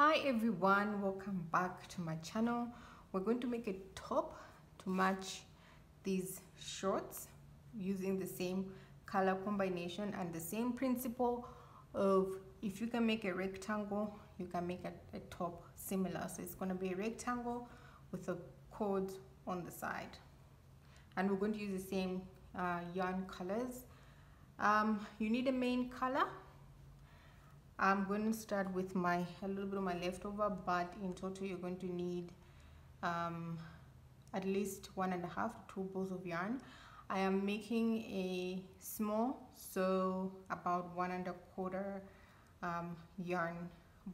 Hi everyone, welcome back to my channel. We're going to make a top to match these shorts using the same color combination and the same principle of if you can make a rectangle, you can make a top similar. So it's going to be a rectangle with a cord on the side, and we're going to use the same yarn colors. You need a main color. I'm going to start with a little bit of my leftover, but in total you're going to need at least 1.5 to 2 balls of yarn. I am making a small, so about 1.25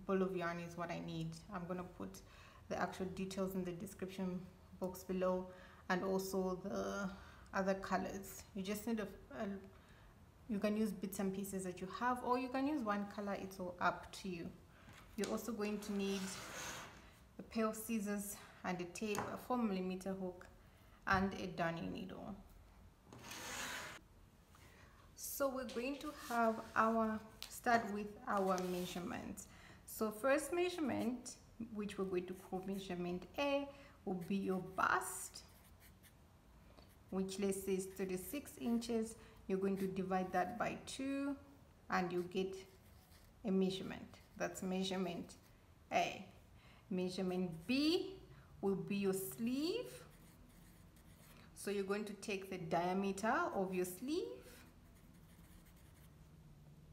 ball of yarn is what I need. I'm going to put the actual details in the description box below, and also the other colors. You just need you can use bits and pieces that you have, or you can use one color. It's all up to you. You're also going to need a pair of scissors and a tape, a 4mm hook, and a darning needle. So we're going to have start with our measurements. So first measurement, which we're going to call measurement A, will be your bust, which let's say is 36 inches. You're going to divide that by 2 and you get a measurement. That's measurement A. Measurement B will be your sleeve. So you're going to take the diameter of your sleeve,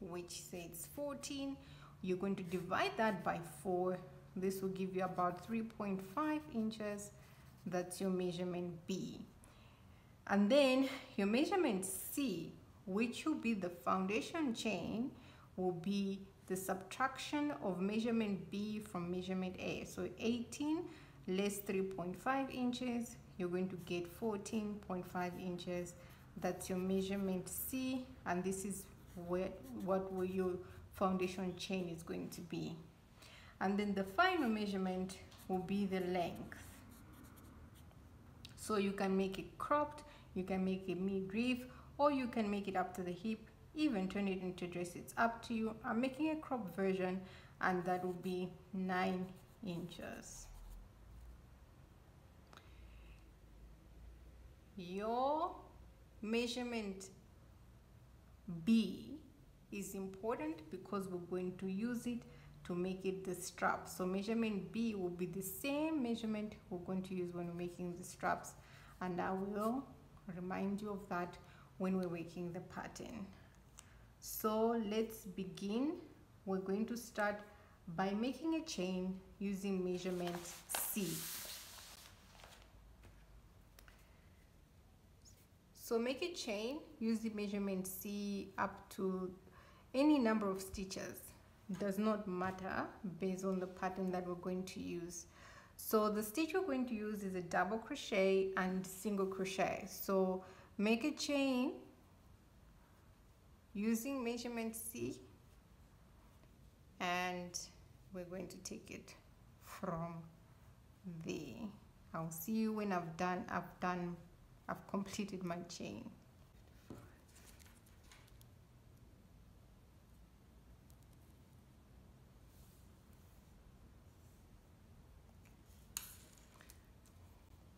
which says 14. You're going to divide that by 4. This will give you about 3.5 inches. That's your measurement B. And then your measurement C, which will be the foundation chain, will be the subtraction of measurement B from measurement A. So 18 less 3.5 inches, you're going to get 14.5 inches. That's your measurement C, and this is what your foundation chain is going to be. And then the final measurement will be the length. So you can make it cropped, you can make it midriff, or you can make it up to the hip, even turn it into a dress. It's up to you. I'm making a cropped version, and that will be 9 inches. Your measurement B is important because we're going to use it to make it the strap. So measurement B will be the same measurement we're going to use when we're making the straps, and I will remind you of that when we're making the pattern. So let's begin. We're going to start by making a chain using measurement C. So make a chain using measurement C up to any number of stitches. It does not matter based on the pattern that we're going to use. So the stitch we're going to use is a double crochet and single crochet. So make a chain using measurement C, and we're going to take it from there. I'll see you when I've completed my chain.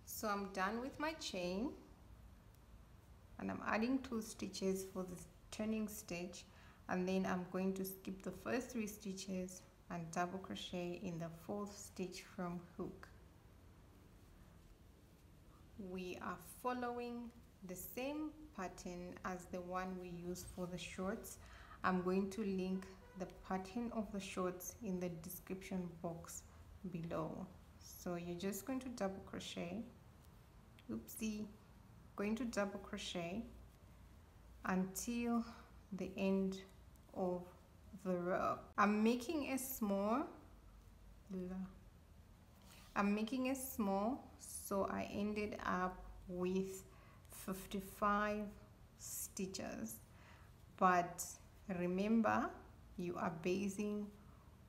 So I'm done with my chain, and I'm adding 2 stitches for the turning stitch, and then I'm going to skip the first 3 stitches and double crochet in the 4th stitch from hook. We are following the same pattern as the one we use for the shorts. I'm going to link the pattern of the shorts in the description box below. So you're just going to double crochet, going to double crochet until the end of the row. I'm making a small, so I ended up with 55 stitches, but remember, you are basing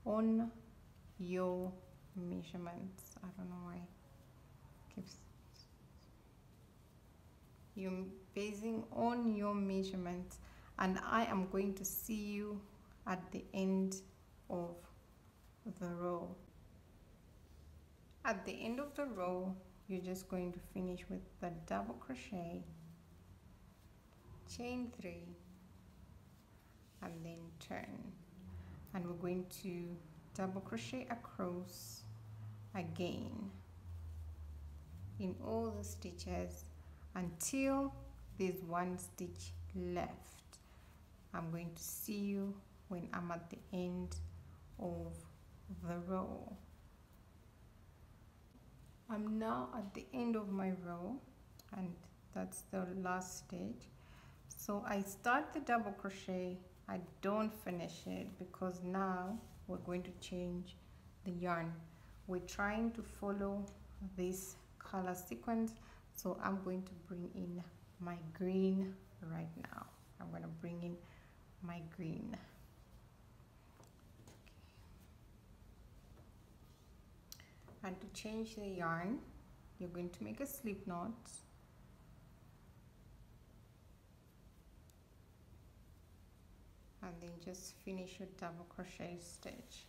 on your measurements. I don't know why it keeps. You're basing on your measurements, and I am going to see you at the end of the row. At the end of the row, you're just going to finish with the double crochet, chain 3, and then turn. And we're going to double crochet across again in all the stitches until there's one stitch left. I'm going to see you when I'm at the end of the row. I'm now at the end of my row, and that's the last stitch. So I start the double crochet, I don't finish it because now we're going to change the yarn. We're trying to follow this color sequence, so I'm going to bring in my green right now. I'm going to bring in my green. And to change the yarn, you're going to make a slip knot, and then just finish your double crochet stitch.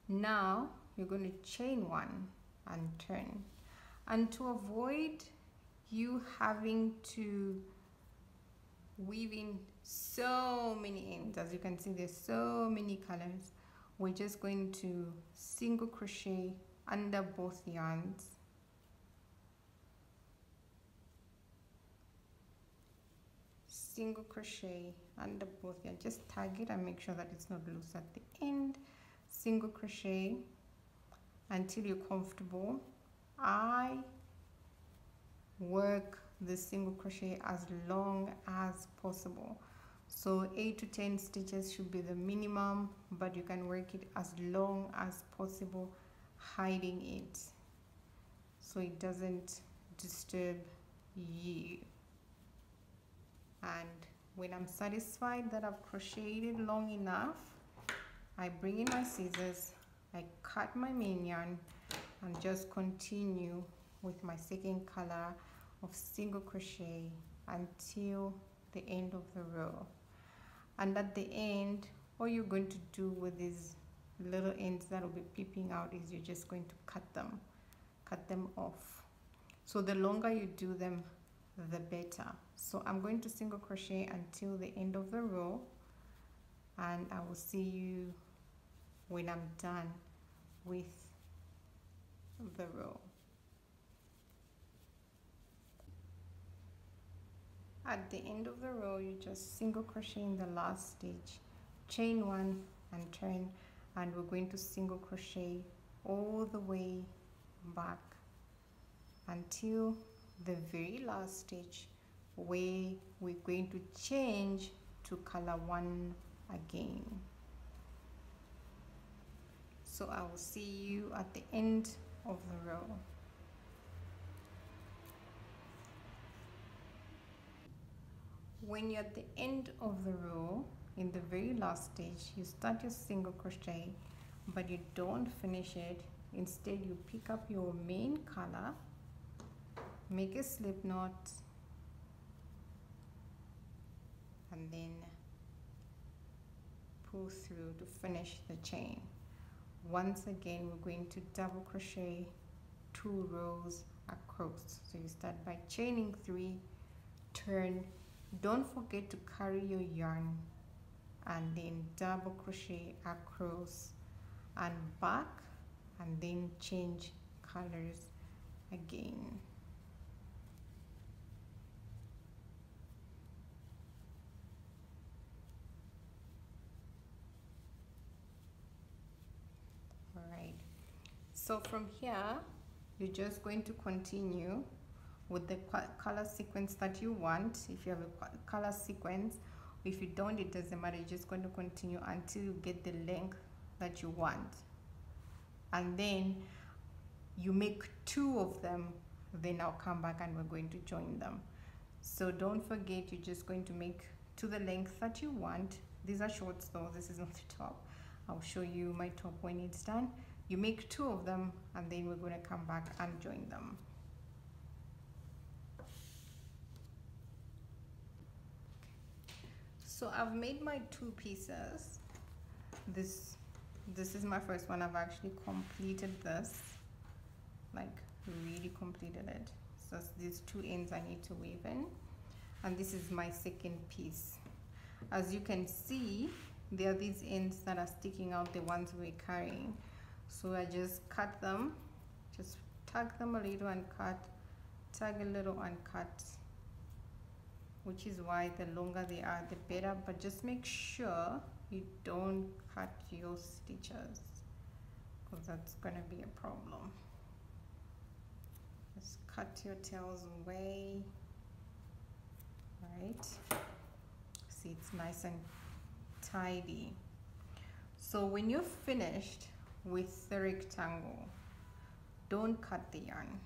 Now you're going to chain 1 and turn. And to avoid you having to weave in so many ends, as you can see there's so many colors, we're just going to single crochet under both yarns, single crochet under both yarns, just tag it and make sure that it's not loose at the end, single crochet until you're comfortable. I work the single crochet as long as possible, so 8 to 10 stitches should be the minimum, but you can work it as long as possible, hiding it so it doesn't disturb you. And when I'm satisfied that I've crocheted long enough, I bring in my scissors, I cut my main yarn and just continue with my second color of single crochet until the end of the row. And at the end, all you're going to do with these little ends that will be peeping out is you're just going to cut them off. So the longer you do them, the better. So I'm going to single crochet until the end of the row, and I will see you when I'm done with the row. At the end of the row, you just single crochet in the last stitch, chain 1 and turn, and we're going to single crochet all the way back until the very last stitch where we're going to change to color 1 again. So I will see you at the end of the row. When you're at the end of the row, in the very last stitch, you start your single crochet, but you don't finish it. Instead, you pick up your main color, make a slip knot, and then pull through to finish the chain. Once again, we're going to double crochet 2 rows across. So you start by chaining 3, turn, don't forget to carry your yarn, and then double crochet across and back, and then change colors again. Alright, so from here you're just going to continue with the color sequence that you want. If you have a color sequence, if you don't, it doesn't matter. You're just going to continue until you get the length that you want, and then you make 2 of them, then I'll come back and we're going to join them. So don't forget, you're just going to make to the length that you want. These are shorts though, this is not the top. I'll show you my top when it's done. You make 2 of them, and then we're going to come back and join them. So I've made my 2 pieces. This this is my first one. I've actually completed this, like really completed it. So these two ends I need to weave in, and this is my second piece. As you can see, there are these ends that are sticking out, the ones we're carrying. So I just cut them, just tug them a little and cut, tug a little and cut, which is why the longer they are, the better. But just make sure you don't cut your stitches, because that's gonna be a problem. Just cut your tails away, right? See, it's nice and tidy. So when you're finished with the rectangle, don't cut the yarn,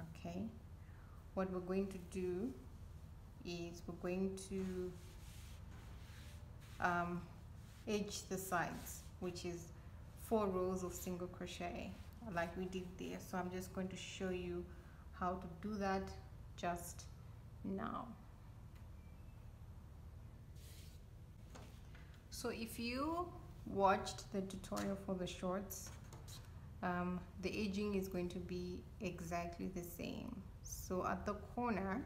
okay? What we're going to do is we're going to edge the sides, which is 4 rows of single crochet like we did there. So I'm just going to show you how to do that just now. So if you watched the tutorial for the shorts, the edging is going to be exactly the same. So at the corner,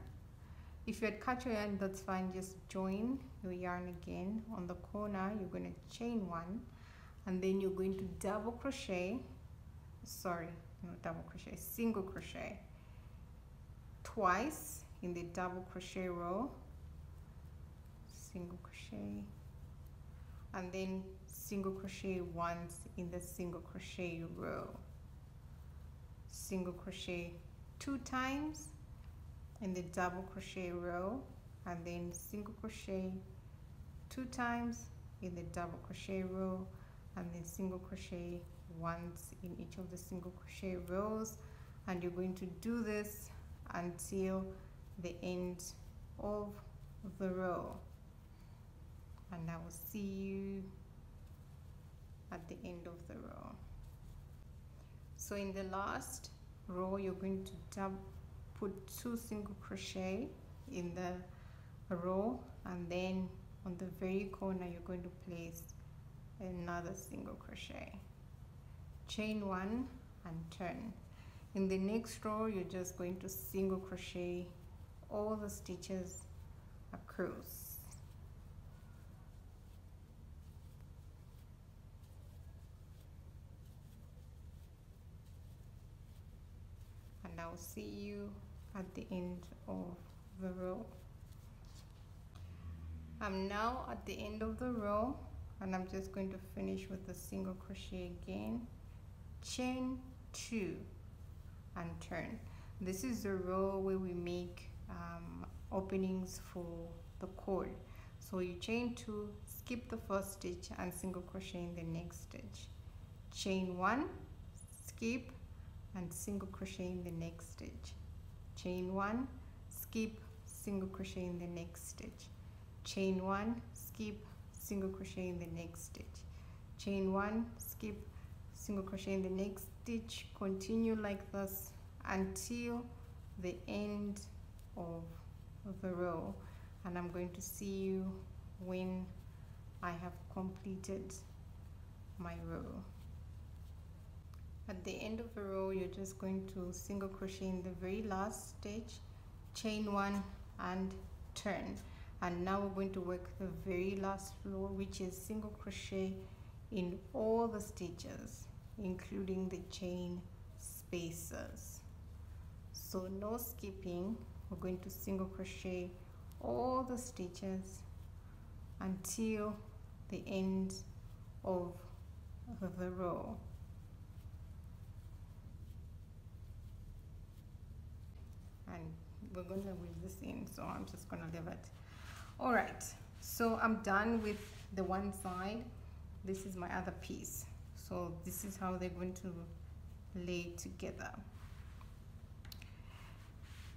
if you had cut your yarn, that's fine, just join your yarn again. On the corner, you're going to chain 1, and then you're going to double crochet, sorry, not double crochet, single crochet twice in the double crochet row, single crochet, and then single crochet once in the single crochet row, single crochet 2 times in the double crochet row, and then single crochet 2 times in the double crochet row, and then single crochet once in each of the single crochet rows. And you're going to do this until the end of the row, and I will see you at the end of the row. So in the last row, you're going to put 2 single crochet in the row, and then on the very corner you're going to place another single crochet, chain 1 and turn. In the next row, you're just going to single crochet all the stitches across. And I'll see you at the end of the row. I'm now at the end of the row, and I'm just going to finish with a single crochet again, chain 2 and turn. This is the row where we make openings for the cord. So you chain 2, skip the first stitch and single crochet in the next stitch, chain 1, skip and single crochet in the next stitch, chain 1, skip, single crochet in the next stitch, chain 1, skip, single crochet in the next stitch, chain 1, skip, single crochet in the next stitch. Continue like this until the end of the row, and I'm going to see you when I have completed my row. At the end of the row, you're just going to single crochet in the very last stitch, chain 1 and turn. And now we're going to work the very last floor, which is single crochet in all the stitches, including the chain spaces. So no skipping. We're going to single crochet all the stitches until the end of the row. And we're going to weave this in, so I'm just going to leave it. All right, so I'm done with the one side. This is my other piece. So this is how they're going to lay together.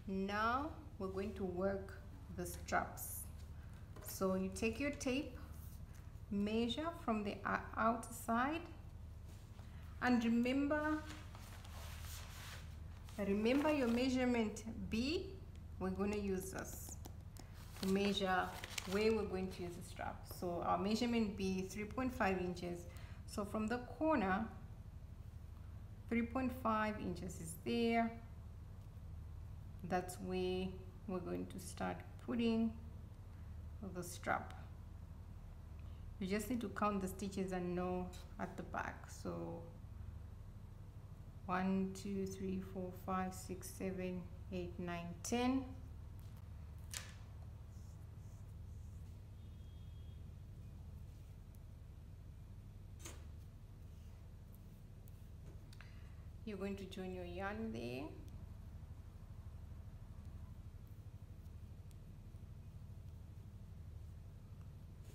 Now we're going to work the straps. So you take your tape, measure from the outside, and remember your measurement B. We're going to use this to measure where we're going to use the strap. So our measurement B is 3.5 inches. So from the corner, 3.5 inches is there. That's where we're going to start putting the strap. You just need to count the stitches and know at the back. So 1, 2, 3, 4, 5, 6, 7, 8, 9, 10. You're going to join your yarn there.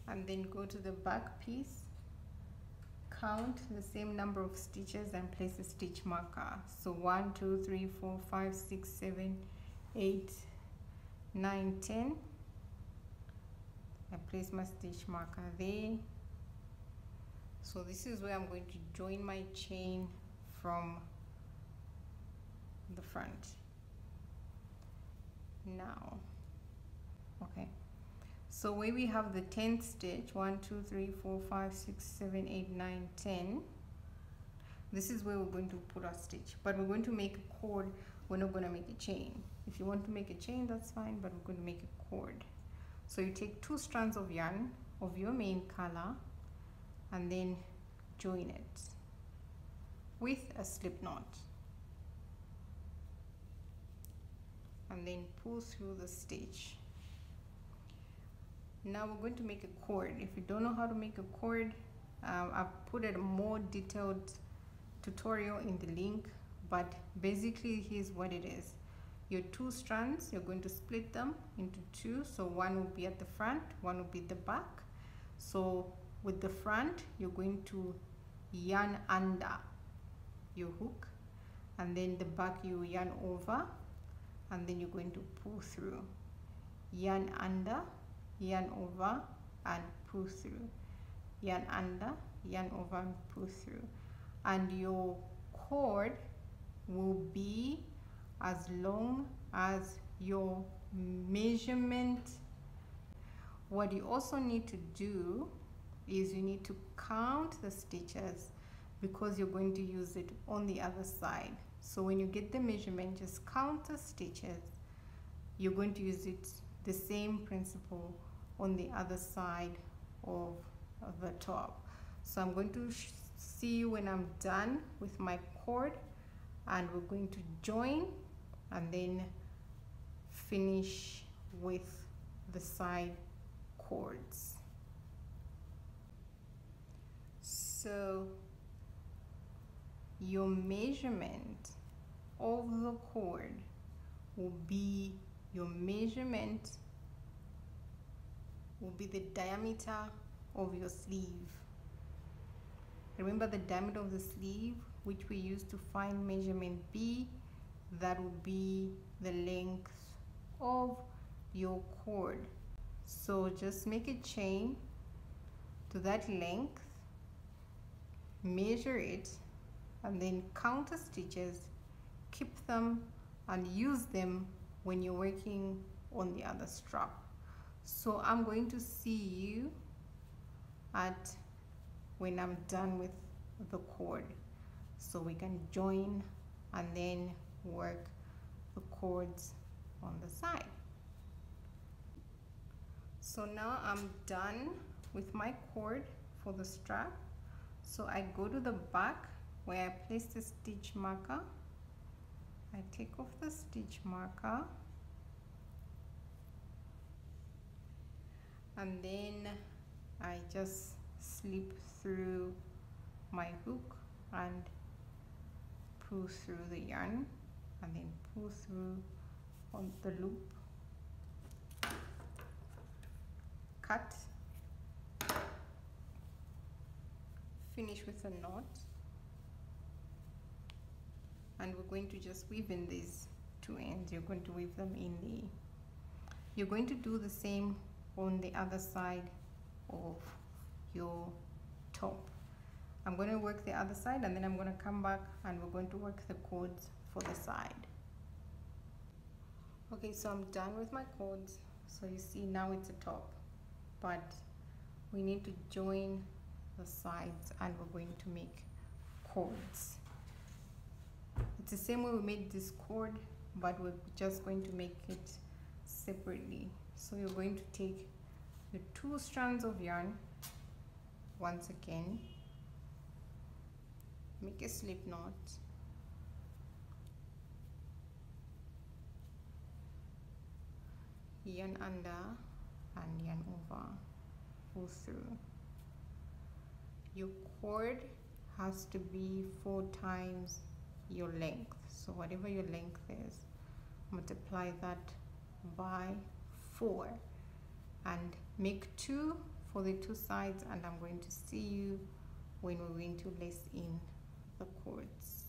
And then go to the back piece, count the same number of stitches and place a stitch marker. So 1, 2, 3, 4, 5, 6, 7, 8, 9, 10. I place my stitch marker there. So this is where I'm going to join my chain from the front. Now, okay. So where we have the 10th stitch, 1, 2, 3, 4, 5, 6, 7, 8, 9, 10. This is where we're going to put our stitch, but we're going to make a cord. We're not going to make a chain. If you want to make a chain, that's fine, but we're going to make a cord. So you take 2 strands of yarn of your main color and then join it with a slip knot, and then pull through the stitch. Now we're going to make a cord. If you don't know how to make a cord, I've put a more detailed tutorial in the link, but basically here's what it is. Your 2 strands, you're going to split them into 2. So one will be at the front, one will be at the back. So with the front, you're going to yarn under your hook, and then the back you yarn over, and then you're going to pull through. Yarn under, yarn over, and pull through. Yarn under, yarn over, and pull through. And your cord will be as long as your measurement. What you also need to do is you need to count the stitches, because you're going to use it on the other side. So when you get the measurement, just count the stitches. You're going to use it the same principle on the other side of the top. So I'm going to see you when I'm done with my cord, and we're going to join and then finish with the side cords. So your measurement of the cord will be the diameter of your sleeve. Remember the diameter of the sleeve, which we use to find measurement B, that will be the length of your cord. So just make a chain to that length, measure it, and then count the stitches, keep them, and use them when you're working on the other strap. So I'm going to see you when I'm done with the cord, so we can join and then work the cords on the side. So now I'm done with my cord for the strap. So I go to the back where I place the stitch marker. I take off the stitch marker, and then I just slip through my hook and pull through the yarn, and then pull through on the loop, cut, finish with a knot, and we're going to just weave in these 2 ends. You're going to weave them in the, you're going to do the same on the other side of your top. I'm going to work the other side, and then I'm going to come back and we're going to work the cords for the side. Okay, so I'm done with my cords. So you see now it's a top, but we need to join the sides, and we're going to make cords. It's the same way we made this cord, but we're just going to make it separately. So you're going to take the 2 strands of yarn. Once again, make a slip knot, yarn under and yarn over, pull through. Your cord has to be 4 times your length, so whatever your length is, multiply that by 4 and make 2 for the 2 sides, and I'm going to see you when we're going to lace in the cords.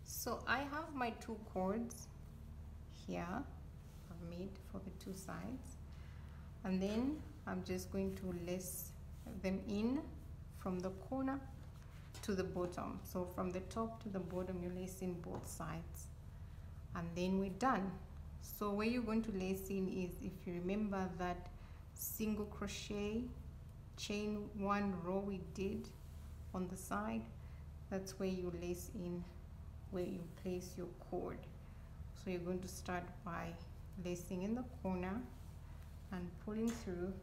So I have my 2 cords here I've made for the 2 sides, and then I'm just going to lace them in from the corner to the bottom. So from the top to the bottom you lace in both sides, and then we're done. So where you're going to lace in is, if you remember that single crochet chain 1 row we did on the side, that's where you lace in, where you place your cord. So you're going to start by lacing in the corner and pulling through.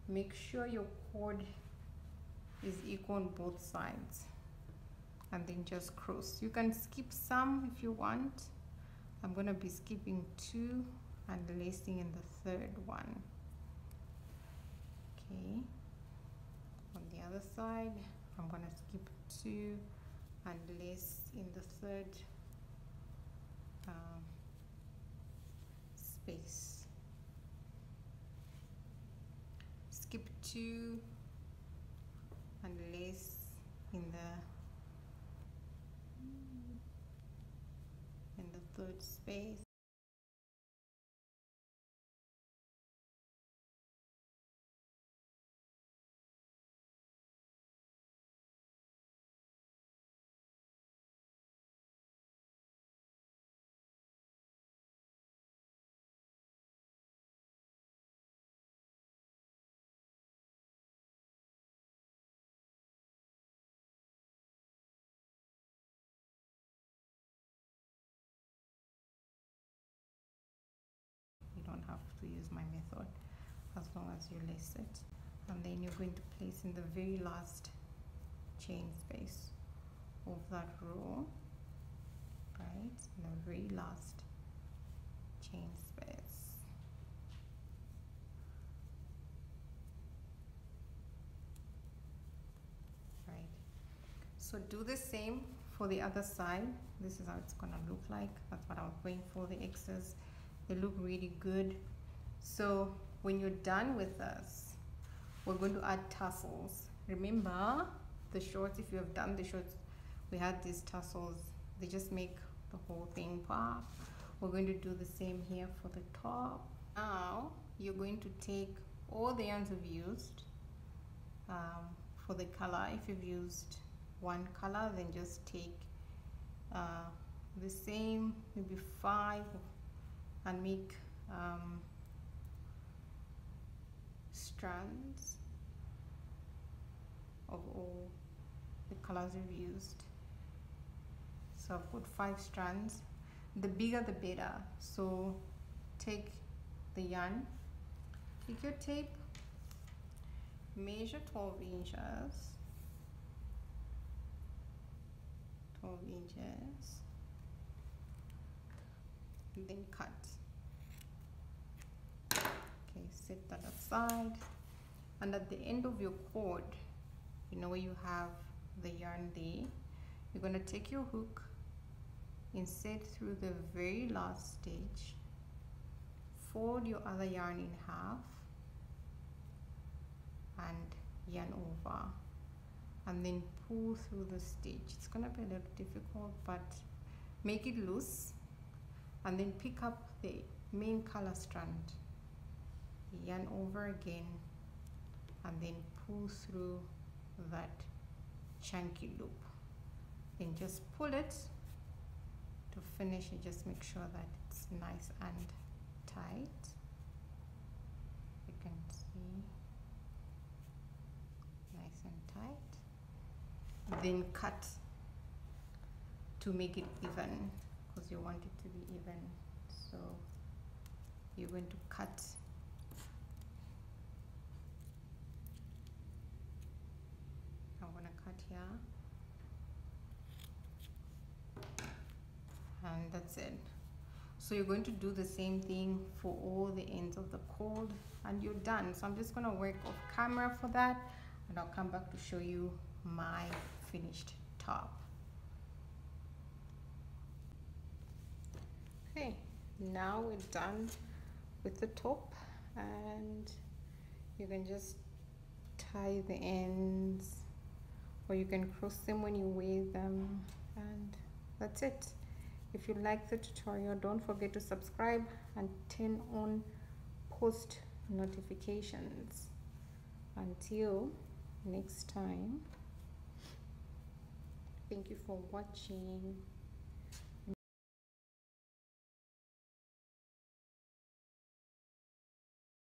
Make sure your cord is equal on both sides, and then just cross. You can skip some if you want. I'm going to be skipping 2 and lacing in the 3rd one. Okay, on the other side I'm going to skip 2 and lace in the 3rd space. Skip 2 and lace in the 3rd space. You don't have to use my method as long as you lace it, and then you're going to place in the very last chain space of that row, right, in the very last chain space. Right, so do the same for the other side. This is how it's gonna look like. That's what I was going for. The X's, they look really good. So when you're done with this, we're going to add tassels. Remember the shorts, if you have done the shorts, we had these tassels, they just make the whole thing pop. We're going to do the same here for the top. Now you're going to take all the yarns you've used for the color. If you've used one color, then just take the same, maybe 5, and make strands of all the colors you've used. So I've got 5 strands. The bigger the better. So take the yarn, pick your tape, measure 12 inches, 12 inches, and then cut. Okay, set that aside, and at the end of your cord, you know where you have the yarn there, you're going to take your hook, insert through the very last stitch, fold your other yarn in half, and yarn over, and then pull through the stitch. It's going to be a little difficult, but make it loose, and then pick up the main color strand, yarn over again, and then pull through that chunky loop. Then just pull it to finish and just make sure that it's nice and tight. then cut to make it even, because you want it to be even. So you're going to cut I'm going to cut here, and that's it. So you're going to do the same thing for all the ends of the cord, and you're done. So I'm just going to work off camera for that, and I'll come back to show you my finished top. Okay, now we're done with the top, and you can just tie the ends, or you can cross them when you wear them, and that's it. If you like the tutorial, don't forget to subscribe and turn on post notifications. Until next time, thank you for watching.